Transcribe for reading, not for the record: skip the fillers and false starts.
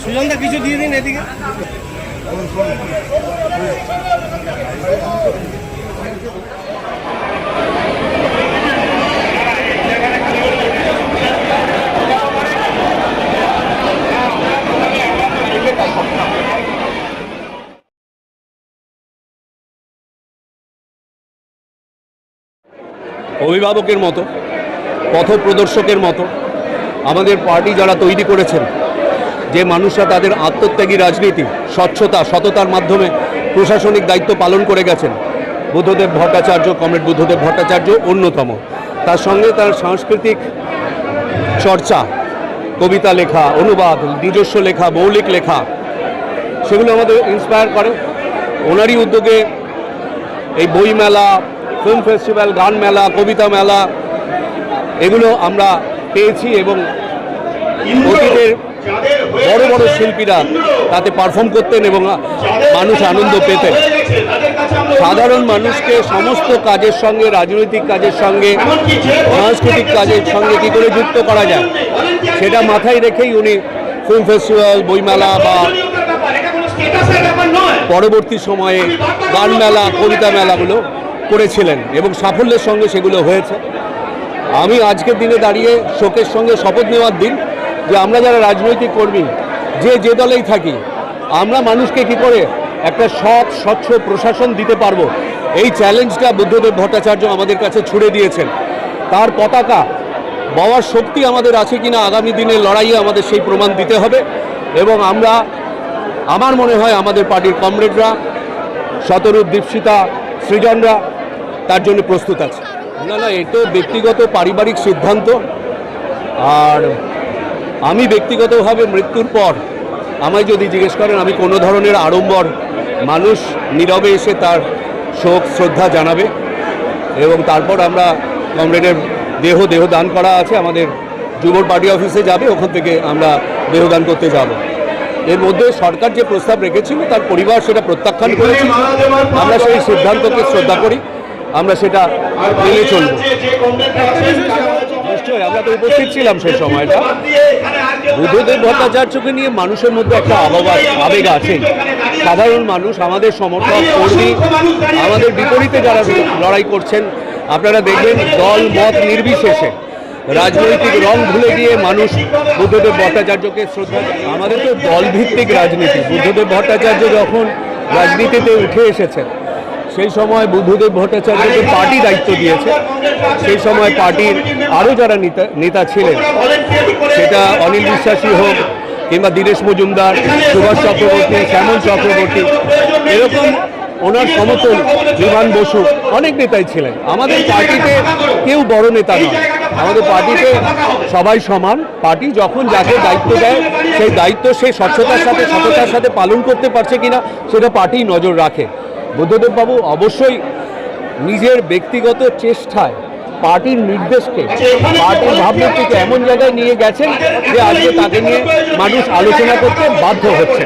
সুজনদা কিছু দিয়ে দিন এদিকে। অভিভাবকের মতো, পথপ্রদর্শকের মতো আমাদের পার্টি যারা তৈরি করেছেন, যে মানুষরা তাদের আত্মত্যাগী রাজনীতি, স্বচ্ছতা, সততার মাধ্যমে প্রশাসনিক দায়িত্ব পালন করে গেছেন, বুদ্ধদেব ভট্টাচার্য, কমরেড বুদ্ধদেব ভট্টাচার্য অন্যতম। তার সঙ্গে তার সাংস্কৃতিক চর্চা, কবিতা লেখা, অনুবাদ, নিজস্ব লেখা, মৌলিক লেখা, সেগুলো আমাদের ইন্সপায়ার করে। ওনারই উদ্যোগে এই বই মেলা, ফিল্ম ফেস্টিভ্যাল, গান মেলা, কবিতা মেলা, এগুলো আমরা পেয়েছি এবং অতীতের বড় বড় শিল্পীরা তাতে পারফর্ম করতেন এবং মানুষ আনন্দ পেতেন। সাধারণ মানুষকে সমস্ত কাজের সঙ্গে, রাজনৈতিক কাজের সঙ্গে, সাংস্কৃতিক কাজের সঙ্গে কী করে যুক্ত করা যায় সেটা মাথায় রেখেই উনি ফিল্ম ফেস্টিভ্যাল, বইমেলা বা পরবর্তী সময়ে গান মেলা, কবিতা মেলাগুলো করেছিলেন এবং সাফল্যের সঙ্গে সেগুলো হয়েছে। আমি আজকের দিনে দাঁড়িয়ে শোকের সঙ্গে শপথ নেওয়ার দিন যে আমরা যারা রাজনৈতিক কর্মী, যে দলেই থাকি, আমরা মানুষকে কি করে একটা সৎ স্বচ্ছ প্রশাসন দিতে পারবো, এই চ্যালেঞ্জটা বুদ্ধদেব ভট্টাচার্য আমাদের কাছে ছুড়ে দিয়েছেন। তার পতাকা বওয়ার শক্তি আমাদের আছে কিনা আগামী দিনের লড়াইয়ে আমাদের সেই প্রমাণ দিতে হবে এবং আমরা, আমার মনে হয় আমাদের পার্টির কমরেডরা, শতরূপ, দীপশিতা, সৃজনরা তার জন্য প্রস্তুত আছে। না, এটা ব্যক্তিগত পারিবারিক সিদ্ধান্ত। আর আমি ব্যক্তিগতভাবে মৃত্যুর পর আমায় যদি জিজ্ঞেস করেন, আমি কোনো ধরনের আড়ম্বর, মানুষ নীরবে এসে তার শোক শ্রদ্ধা জানাবে এবং তারপর আমরা কমরেডের দেহ দান করা আছে, আমাদের যুব পার্টি অফিসে যাবে, ওখান থেকে আমরা দেহদান করতে যাব। এর মধ্যে সরকার যে প্রস্তাব রেখেছিল তার পরিবার সেটা প্রত্যাখ্যান করেছে। আমরা সেই সিদ্ধান্তকে শ্রদ্ধা করি, আমরা সেটা মেনে চলব। নিশ্চয়ই, আমরা তো উপস্থিত ছিলাম সেই সময়টা। বুদ্ধদেব ভট্টাচার্যকে নিয়ে মানুষের মধ্যে একটা আবেগ আছে। সাধারণ মানুষ, আমাদের সমর্থক কর্মী, আমাদের বিপরীতে যারা লড়াই করছেন, আপনারা দেখবেন দল মত নির্বিশেষে, রাজনৈতিক রং ভুলে গিয়ে মানুষ বুদ্ধদেব ভট্টাচার্যকে শ্রদ্ধা। আমাদের তো দলভিত্তিক রাজনীতি। বুদ্ধদেব ভট্টাচার্য যখন রাজনীতিতে উঠে এসেছেন সেই সময় বুদ্ধদেব ভট্টাচার্যকে পার্টি দায়িত্ব দিয়েছে। সেই সময় পার্টির আরও যারা নেতা ছিলেন, সেটা অনিল বিশ্বাসী হোক কিংবা দীনেশ মজুমদার, সুভাষ চক্রবর্তী, শ্যামল চক্রবর্তী, এরকম ওনার সমতুল বিমান বসু, অনেক নেতাই ছিলেন। আমাদের পার্টিতে কেউ বড় নেতা নয়, আমাদের পার্টিতে সবাই সমান। পার্টি যখন যাকে দায়িত্ব দেয় সেই দায়িত্ব সে স্বচ্ছতার সাথে, সততার সাথে পালন করতে পারছে কিনা সেটা পার্টি নজর রাখে। বুদ্ধদেববাবু অবশ্যই নিজের ব্যক্তিগত চেষ্টায় পার্টির নির্দেশকে, পার্টির ভাবমূর্তিকে এমন জায়গায় নিয়ে গেছেন যে আজকে তাকে নিয়ে মানুষ আলোচনা করতে বাধ্য হচ্ছে।